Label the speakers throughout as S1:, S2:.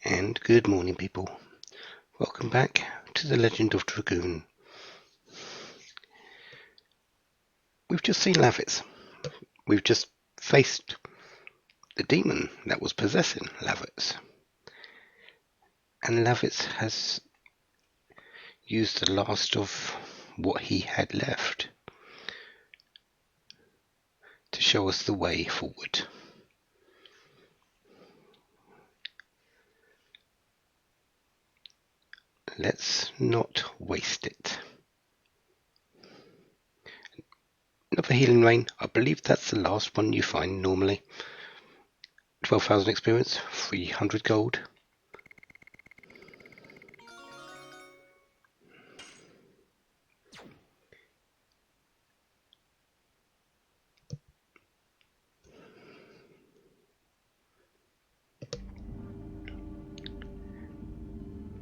S1: And good morning, people. Welcome back to the Legend of Dragoon. We've just seen Lavitz. We've just faced the demon that was possessing Lavitz. And Lavitz has used the last of what he had left to show us the way forward. Let's not waste it. Another healing rain. I believe that's the last one you find normally. 12,000 experience, 300 gold.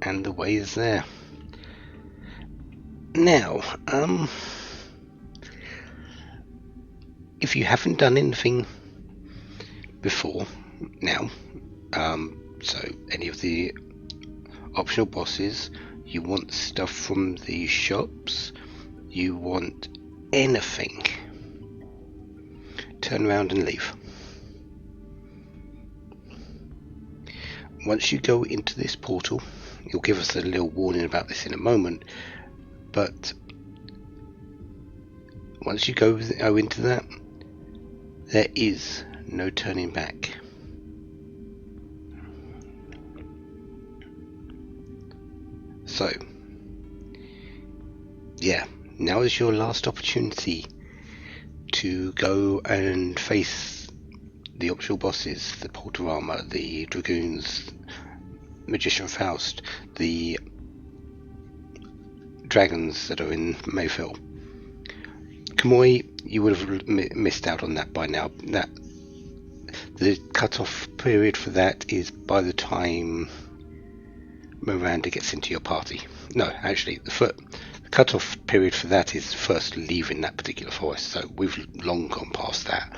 S1: And the way is there. Now, if you haven't done anything before now, so any of the optional bosses, you want stuff from the shops, you want anything, turn around and leave. Once you go into this portal, you'll give us a little warning about this in a moment, but once you go into that, there is no turning back. So, yeah, now is your last opportunity to go and face the optional bosses, the Porter Armor, the Dragoons, Magician Faust, the dragons that are in Mayfield. Kamoi, you would have missed out on that by now. That the cut-off period for that is by the time Miranda gets into your party. No, actually, the cut-off period for that is first leaving that particular forest, so we've long gone past that.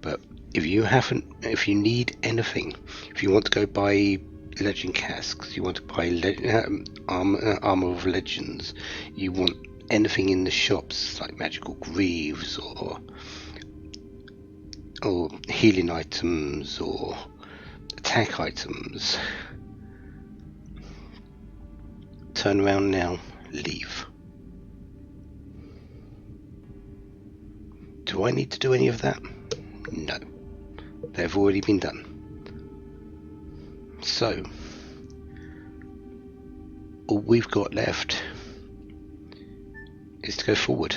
S1: But if you need anything, if you want to go buy legend casks, you want to buy armor of legends, you want anything in the shops like magical greaves or healing items or attack items, turn around now, leave. Do I need to do any of that? No, they've already been done. So all we've got left is to go forward.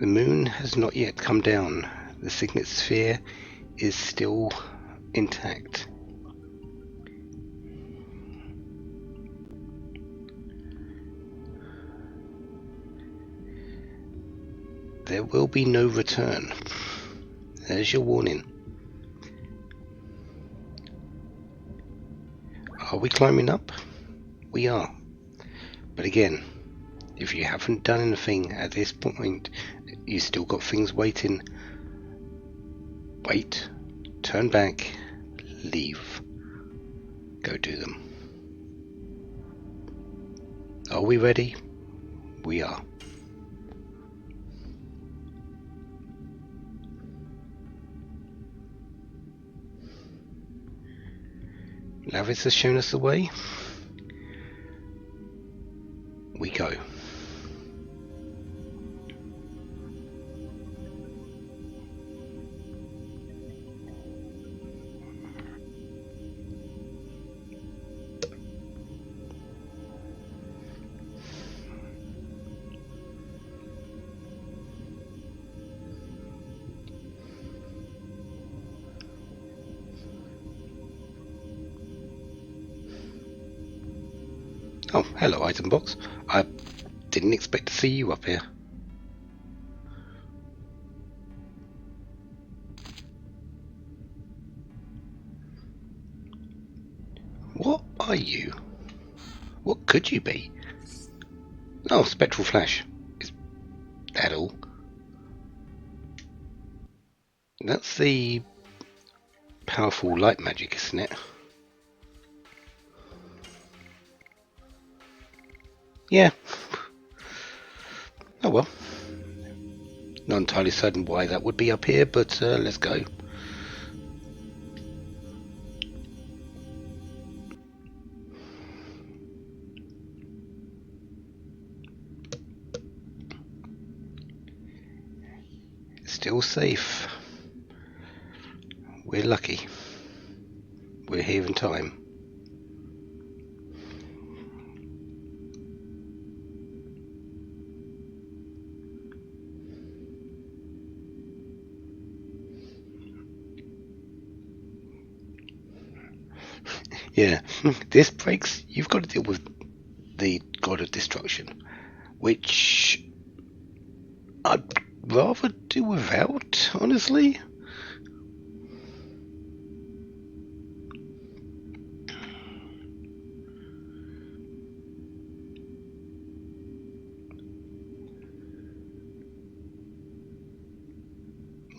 S1: The moon has not yet come down. The Signet Sphere is still intact. There will be no return. There's your warning. Are we climbing up? We are. But again, if you haven't done anything at this point, you still got things waiting. Wait, turn back, leave, go do them. Are we ready? We are. Lavitz has shown us the way. We go. Oh, hello, item box. I didn't expect to see you up here. What are you? What could you be? Oh, spectral flash. Is that all? That's the powerful light magic, isn't it? Yeah. Oh well. Not entirely certain why that would be up here, but let's go. Still safe. We're lucky. We're here in time. Yeah, this breaks. You've got to deal with the god of destruction, which I'd rather do without, honestly.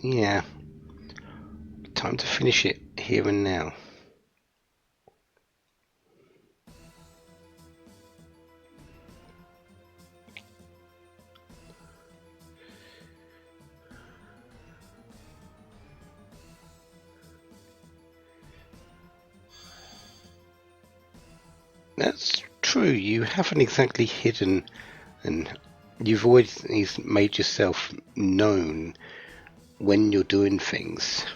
S1: Yeah, time to finish it here and now. That's true, you haven't exactly hidden, and you've always made yourself known when you're doing things.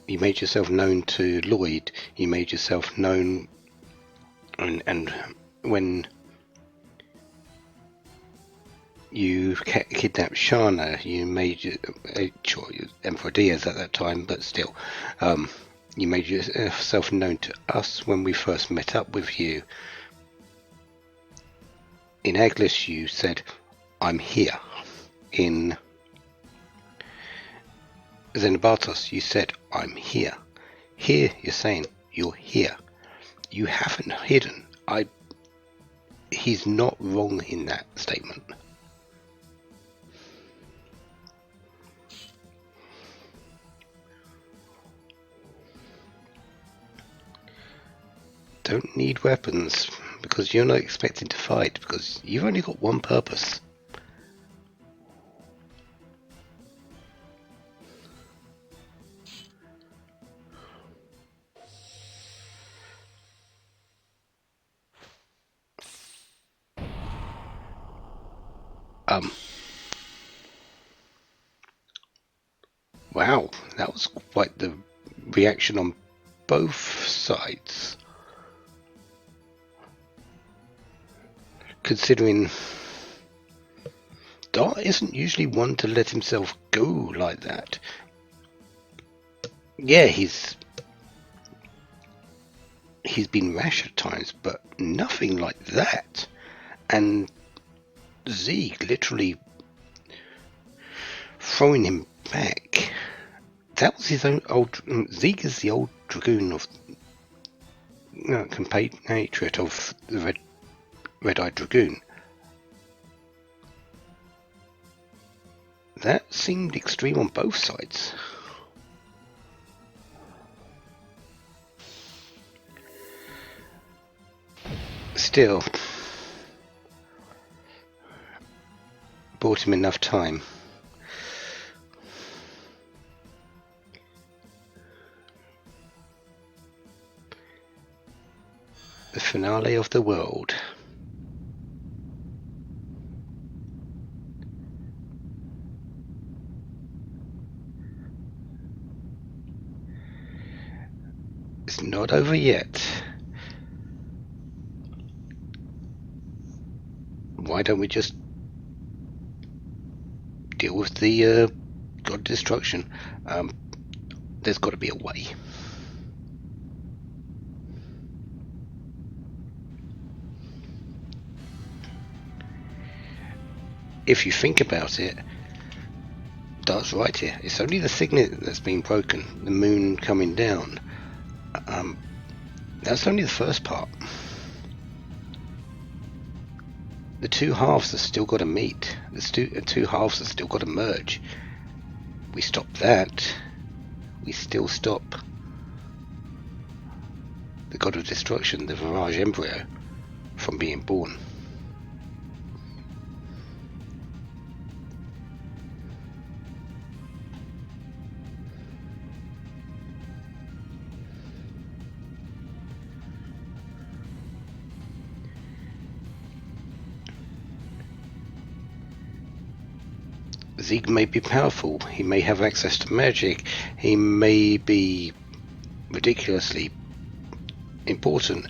S1: You made yourself known to Lloyd, you made yourself known, and when you kidnapped Shana, you made sure Emperor Diaz at that time, but still, you made yourself known to us when we first met up with you. In Aglis, you said, "I'm here." In Xenobartos, you said, "I'm here." Here, you're saying, "You're here." You haven't hidden. He's not wrong in that statement. Don't need weapons, because you're not expected to fight, because you've only got one purpose. Wow, that was quite the reaction on both sides. Considering Dart isn't usually one to let himself go like that. Yeah, he's been rash at times, but nothing like that. And Zeke literally throwing him back. That was his own old. Zeke is the old Dragoon of compatriot of the Red-Eyed Dragoon. That seemed extreme on both sides. Still, bought him enough time. The finale of the world. It's not over yet. Why don't we just deal with the god destruction? There's got to be a way. If you think about it, Dart's right here. It's only the signet that's been broken, the moon coming down. That's only the first part. The two halves have still got to meet. The two halves have still got to merge. We stop that. We still stop the god of destruction, the Virage embryo, from being born. Zeke may be powerful, he may have access to magic, he may be ridiculously important,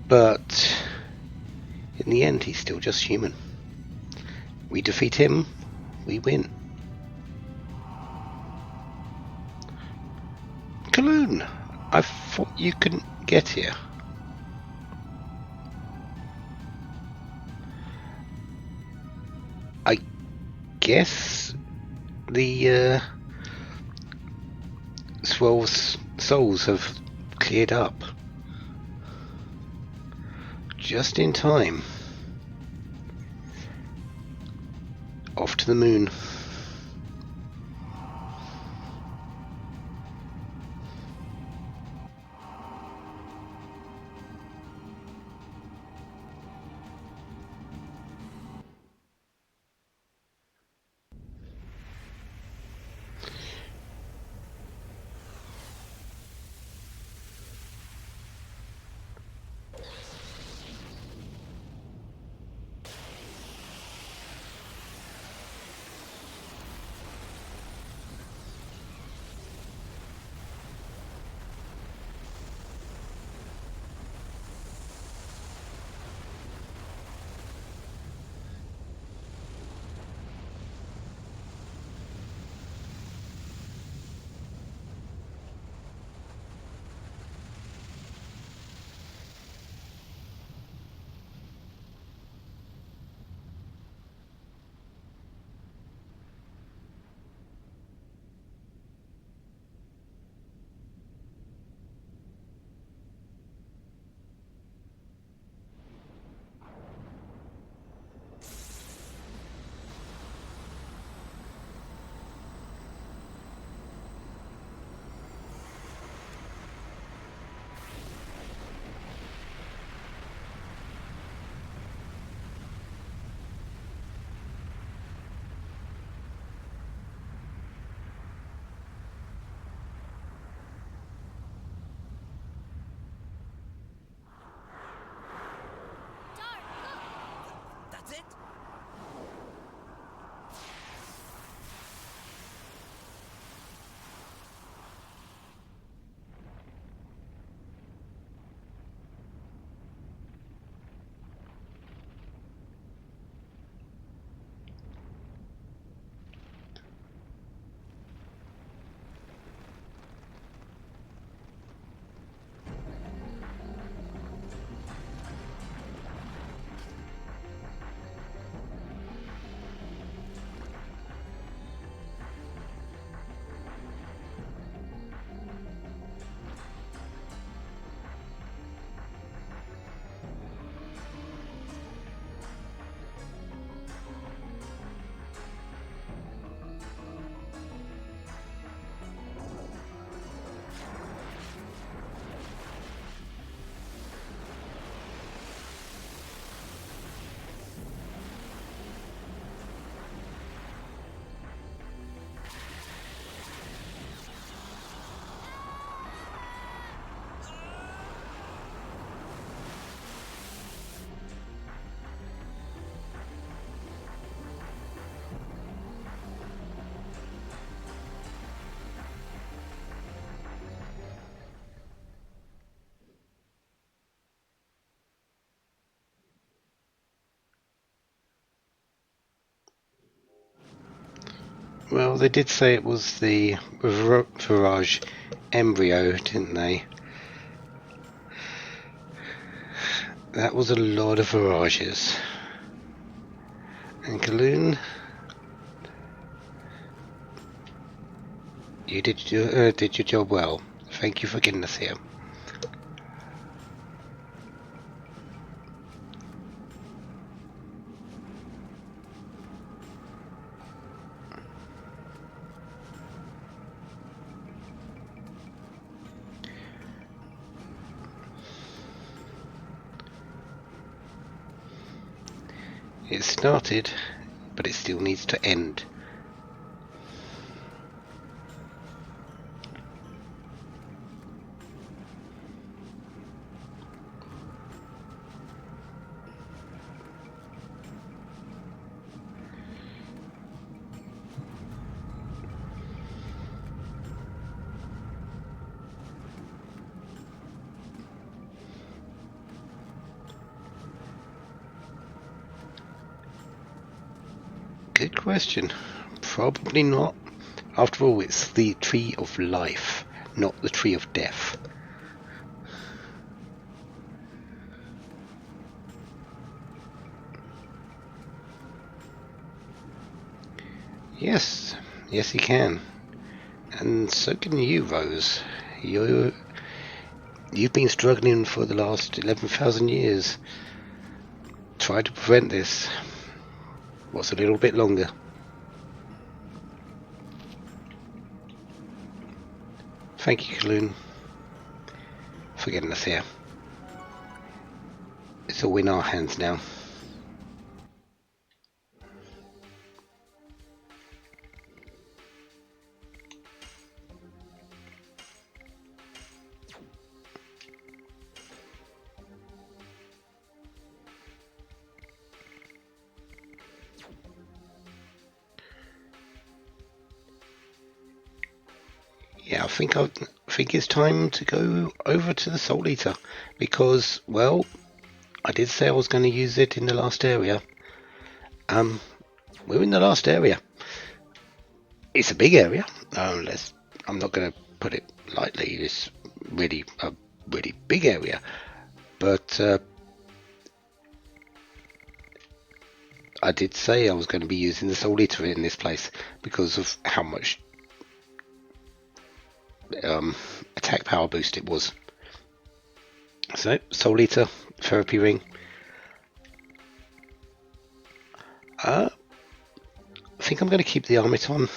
S1: but in the end he's still just human. We defeat him, we win. Kaloon, I thought you couldn't get here. I guess the Swell's souls have cleared up. Just in time. Off to the moon. Well, they did say it was the Virage embryo, didn't they? That was a lot of Virages. And Kaloon, you did your job well. Thank you for getting us here. It started, but it still needs to end. Good question. Probably not. After all, it's the tree of life, not the tree of death. Yes, yes he can. And so can you, Rose. You've been struggling for the last 11,000 years. Try to prevent this. What's a little bit longer? Thank you, Kaloon, for getting us here. It's all in our hands now. Yeah, I think it's time to go over to the Soul Eater because, well, I did say I was going to use it in the last area. We're in the last area. It's a big area. I'm not going to put it lightly. It's really a really big area, but I did say I was going to be using the Soul Eater in this place because of how much attack power boost it was. So, Soul Eater, Therapy Ring. I think I'm going to keep the Armit on.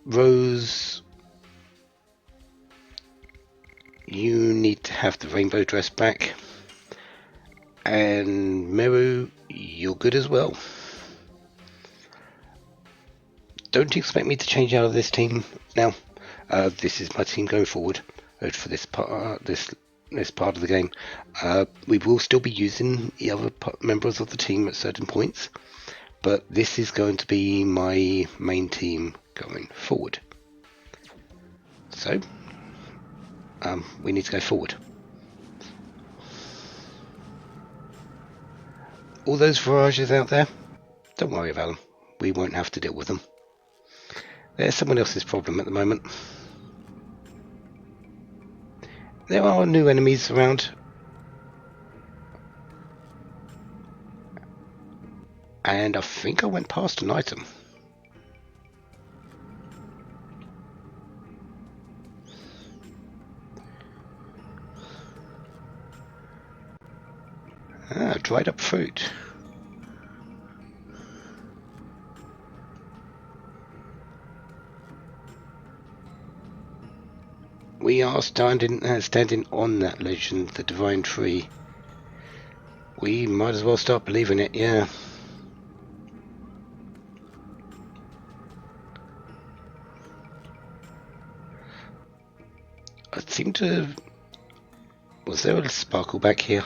S1: Rose, you need to have the rainbow dress back. And Meru, you're good as well. Don't expect me to change out of this team now. This is my team going forward for this part. This part of the game. We will still be using the other members of the team at certain points, but this is going to be my main team going forward. So, we need to go forward. All those Virages out there, don't worry about them. We won't have to deal with them. They're someone else's problem at the moment. There are new enemies around. And I think I went past an item. Dried up fruit. We are standing on that legend, the Divine Tree. We might as well start believing it, yeah. I seem to... Was there a sparkle back here?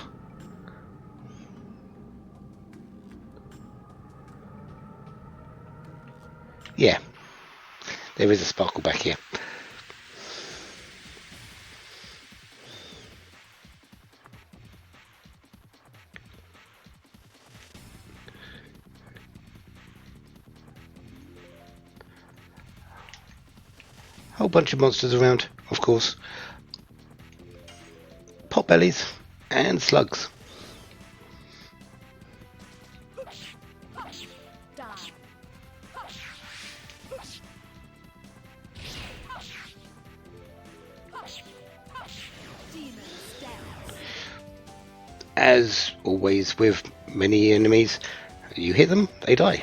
S1: Yeah. There is a sparkle back here. Whole bunch of monsters around, of course. Potbellies and slugs. As always with many enemies, you hit them, they die.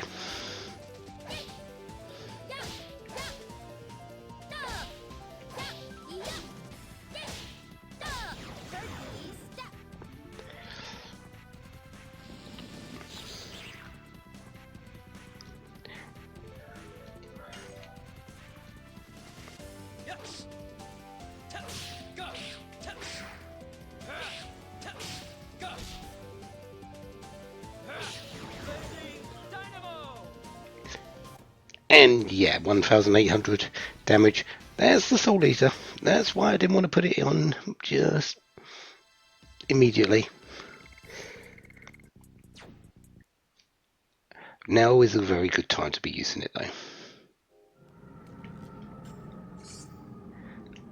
S1: And yeah, 1,800 damage. There's the Soul Eater. That's why I didn't want to put it on just immediately. Now is a very good time to be using it though.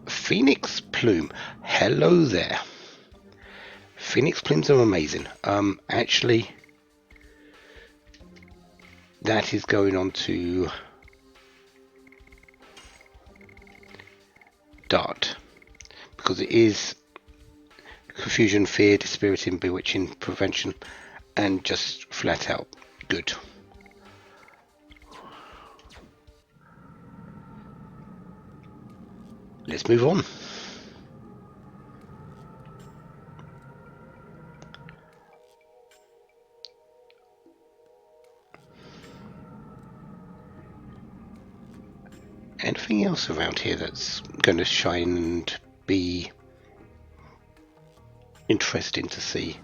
S1: Phoenix Plume. Hello there. Phoenix Plumes are amazing. Actually, that is going on to Dart. Because it is Confusion, Fear, Dispiriting, Bewitching, Prevention, and just flat out good. Let's move on. Anything else around here that's going to shine and be interesting to see?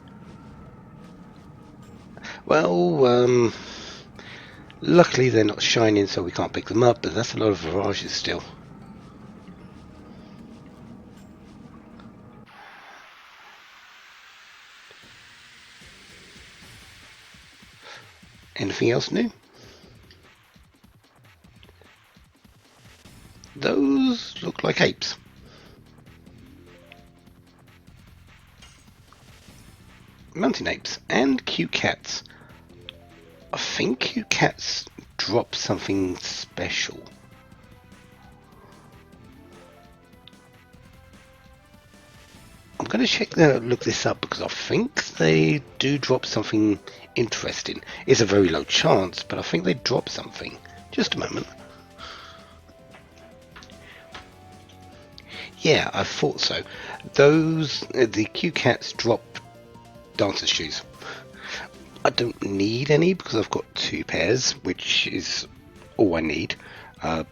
S1: Well, luckily they're not shining, so we can't pick them up, but that's a lot of mirages still. Anything else new? Those look like apes. Mountain apes and cute cats. I think cute cats drop something special. I'm going to look this up because I think they do drop something interesting. It's a very low chance, but I think they drop something. Just a moment. Yeah, I thought so. The cute cats drop dancer shoes. I don't need any because I've got 2 pairs, which is all I need. Do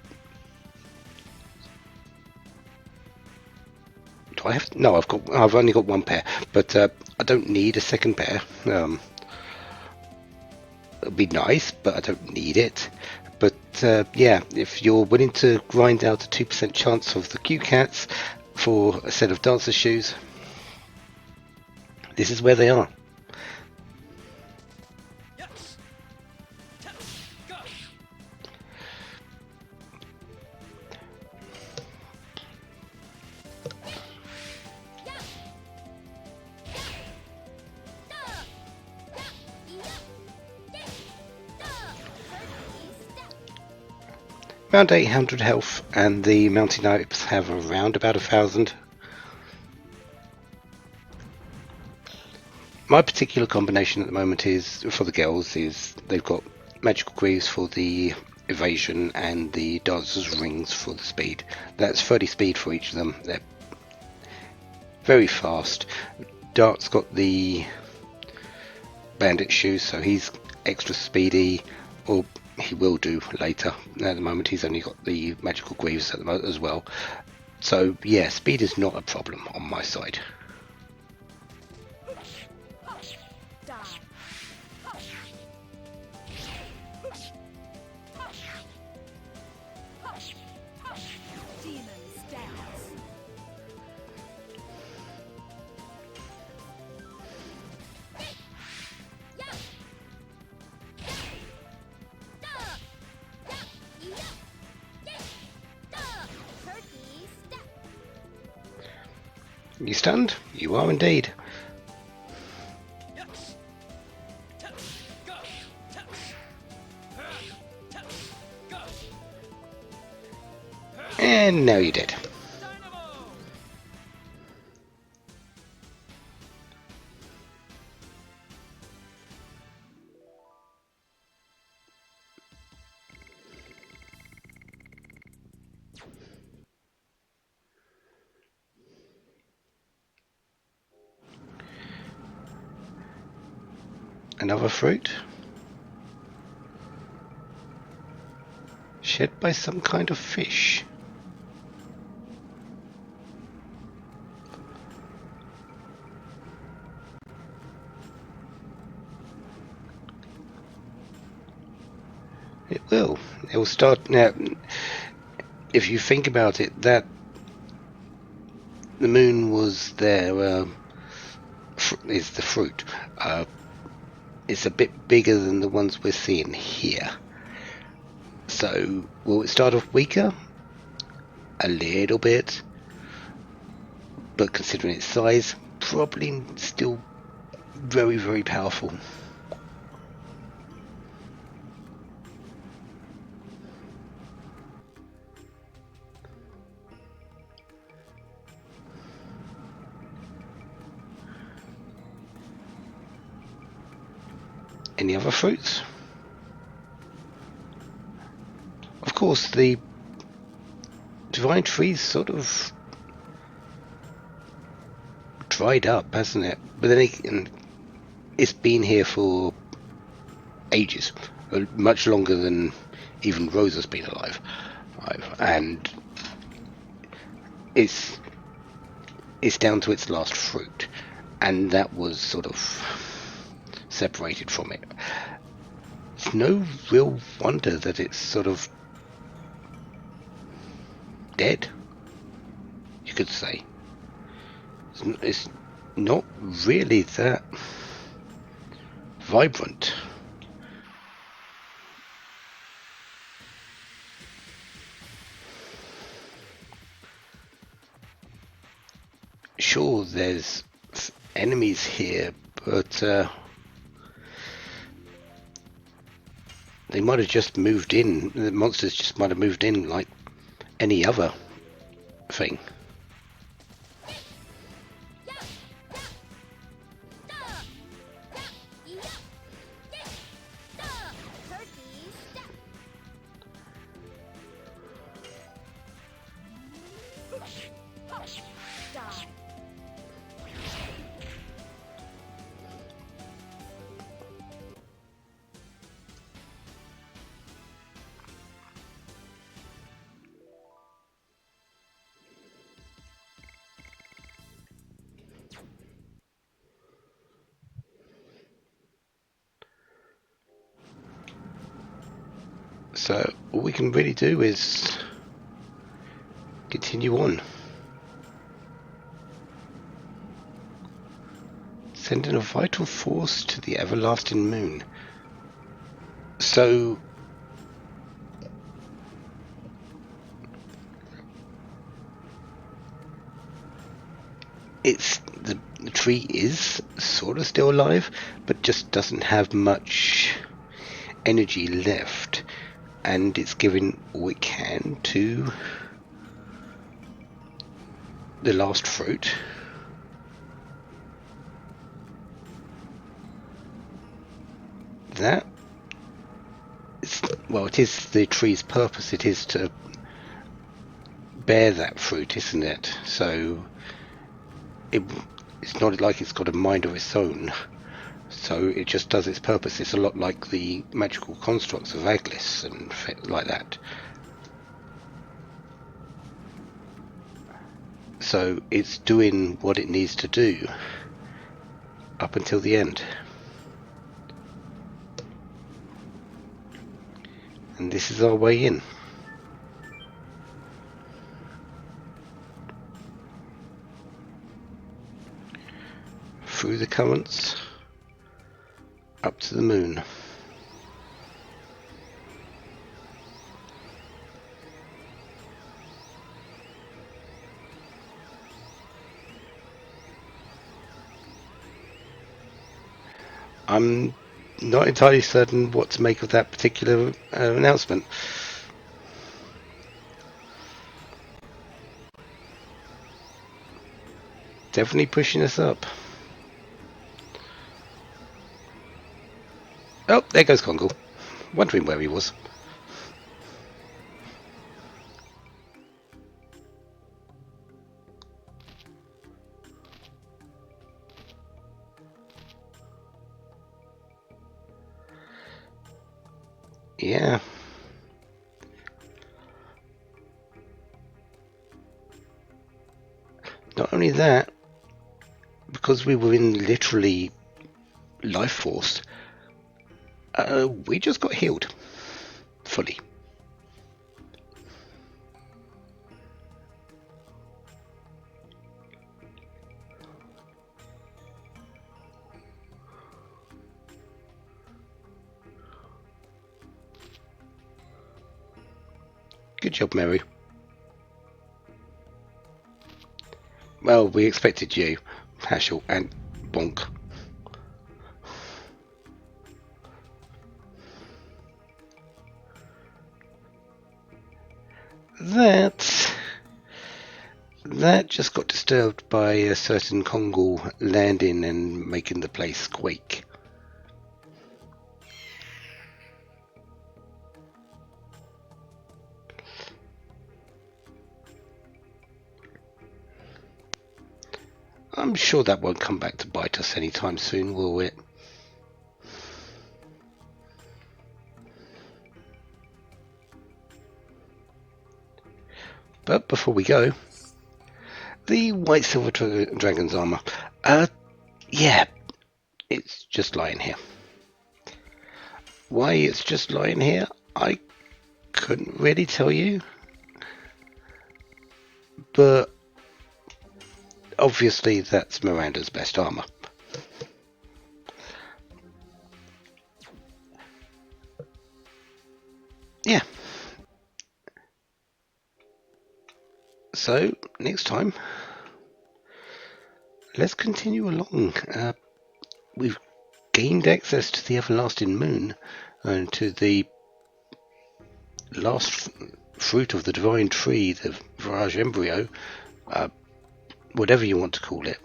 S1: I have? No, I've only got 1 pair, but I don't need a second pair. It'd be nice, but I don't need it. But yeah, if you're willing to grind out a 2% chance of the cute cats for a set of dancer shoes, this is where they are. Around 800 health, and the mountain apes have around about 1,000. My particular combination at the moment is, for the girls, is they've got magical greaves for the evasion and the dancer's rings for the speed. That's 30 speed for each of them. They're very fast. Dart's got the bandit shoes, so he's extra speedy, or he will do later. At the moment he's only got the magical greaves at the moment as well. So yeah, speed is not a problem on my side. You stunned? You are indeed. And now you're dead. Another fruit? Shed by some kind of fish. It will. It will start now. If you think about it, that the moon was there is the fruit. It's a bit bigger than the ones we're seeing here. So will it start off weaker? A little bit, but considering its size, probably still very, very powerful. Any other fruits? Of course, the divine tree's sort of dried up, hasn't it? But then it's been here for ages, much longer than even Rosa's been alive, and it's down to its last fruit, and that was sort of separated from it. It's no real wonder that it's sort of dead, you could say. It's not really that vibrant. Sure, there's enemies here, but they might have just moved in. The monsters just might have moved in like any other thing. So all we can really do is continue on. Sending a vital force to the everlasting moon. So it's the tree is sort of still alive, but just doesn't have much energy left, and it's giving all it can to the last fruit. That is, well, it is the tree's purpose. It is to bear that fruit, isn't it? So it's not like it's got a mind of its own. So it just does its purpose. It's a lot like the magical constructs of Aglis and like that. So it's doing what it needs to do up until the end. And this is our way in. Through the currents, up to the moon. I'm not entirely certain what to make of that particular announcement. Definitely pushing us up. Oh, there goes Kongle. Wondering where he was. Yeah. Not only that, because we were in literally life force, we just got healed fully. Good job, Mary. Well, we expected you, Hashel and Bonk. That just got disturbed by a certain Kongol landing and making the place quake. I'm sure that won't come back to bite us anytime soon, will it? But before we go, the white silver dragon's armor. Yeah, it's just lying here. Why it's just lying here, I couldn't really tell you. But obviously that's Miranda's best armor. Yeah. So, next time, let's continue along. We've gained access to the Everlasting Moon and to the last fruit of the Divine Tree, the Virage Embryo, whatever you want to call it.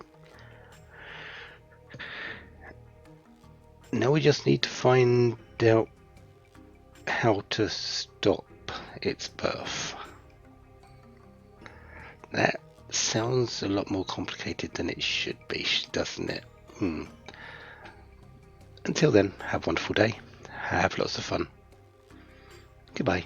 S1: Now we just need to find out how to stop its birth. That sounds a lot more complicated than it should be, doesn't it? Until then, have a wonderful day. Have lots of fun. Goodbye.